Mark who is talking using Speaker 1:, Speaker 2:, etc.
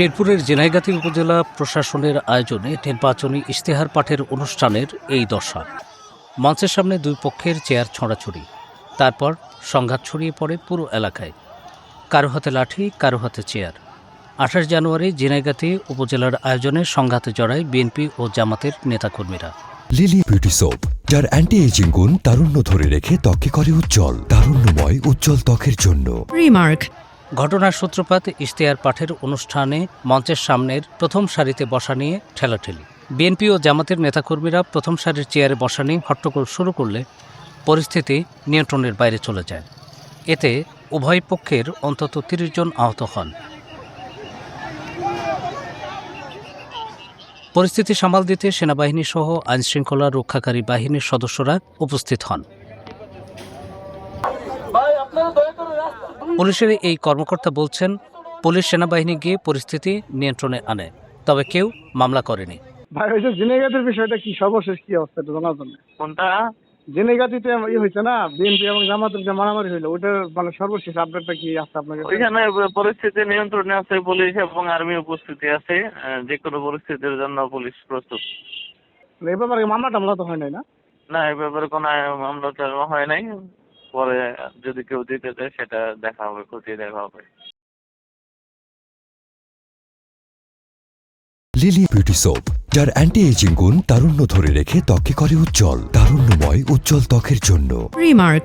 Speaker 1: শেরপুরের জেনাইগাতি উপজেলা প্রশাসনের আয়োজনে নির্বাচনী ইশতেহার পাঠের অনুষ্ঠানের এই দশা। মঞ্চের সামনে দুই পক্ষের চেয়ার ছড়াছড়ি, তারপর সংঘাত ছড়িয়ে পড়ে পুরো এলাকায়। কারো হাতে লাঠি, কারো হাতে চেয়ার। 28 জানুয়ারি জেনাইগাতি উপজেলার আয়োজনে সংঘাতে জড়ায় বিএনপি ও জামাতের নেতাকর্মীরা।
Speaker 2: লিলি বিউটি সোপ, যার অ্যান্টি এজিং গুণ তারুণ্য ধরে রেখে ত্বকে করে উজ্জ্বল। তারুণ্যময় উজ্জ্বল ত্বকের জন্য
Speaker 3: রিমার্ক।
Speaker 1: ঘটনার সূত্রপাত ইশতেহার পাঠের অনুষ্ঠানে মঞ্চের সামনের প্রথম সারিতে বসা নিয়ে ঠেলাঠেলি। বিএনপি ও জামাতের নেতাকর্মীরা প্রথম সারির চেয়ারে বসা নিয়ে হট্টগোল শুরু করলে পরিস্থিতি নিয়ন্ত্রণের বাইরে চলে যায়। এতে উভয় পক্ষের অন্তত 30 জন আহত হন। পরিস্থিতি সামাল দিতে সেনাবাহিনী সহ আইনশৃঙ্খলা রক্ষাকারী বাহিনীর সদস্যরা উপস্থিত হন। পুলিশের এই কর্মকর্তা বলছেন, পুলিশ সেনাবাহিনী গিয়ে পরিস্থিতি নিয়ন্ত্রণে আনে, তবে কেউ মামলা করেনি।
Speaker 4: ভাই ওই যে জেনেগাতির বিষয়টা কি, সর্বশেষ কি অবস্থা এটা জানার জন্য।
Speaker 5: কোনটা?
Speaker 4: জেনেগাতিতে হয়েছে না, বিএনপি এবং জামাতের যে মারামারি হইলো, ওইটার মানে সর্বশেষ আপডেটটা কি আছে আপনার কাছে?
Speaker 5: ওইখানে পরিস্থিতি নিয়ন্ত্রণে আছে, পুলিশ এবং আর্মি উপস্থিতি আছে। যে কোনো পরিস্থিতির জন্য পুলিশ প্রস্তুত।
Speaker 4: এই ব্যাপারে মামলা টামলা তো হয় নাই না?
Speaker 5: না, এই ব্যাপারে কোনো মামলা টামলা হয় নাই। পরে যদি কেউ দিতে চায় সেটা দেখা হবে, খতিয়ে দেখা হবে।
Speaker 2: লিলি বিউটি সোপ, যার অ্যান্টি এজিং গুণ তারুণ্য ধরে রেখে ত্বকে করে উজ্জ্বল। তারুণ্যময় উজ্জ্বল ত্বকের জন্য।
Speaker 3: রিমার্ক।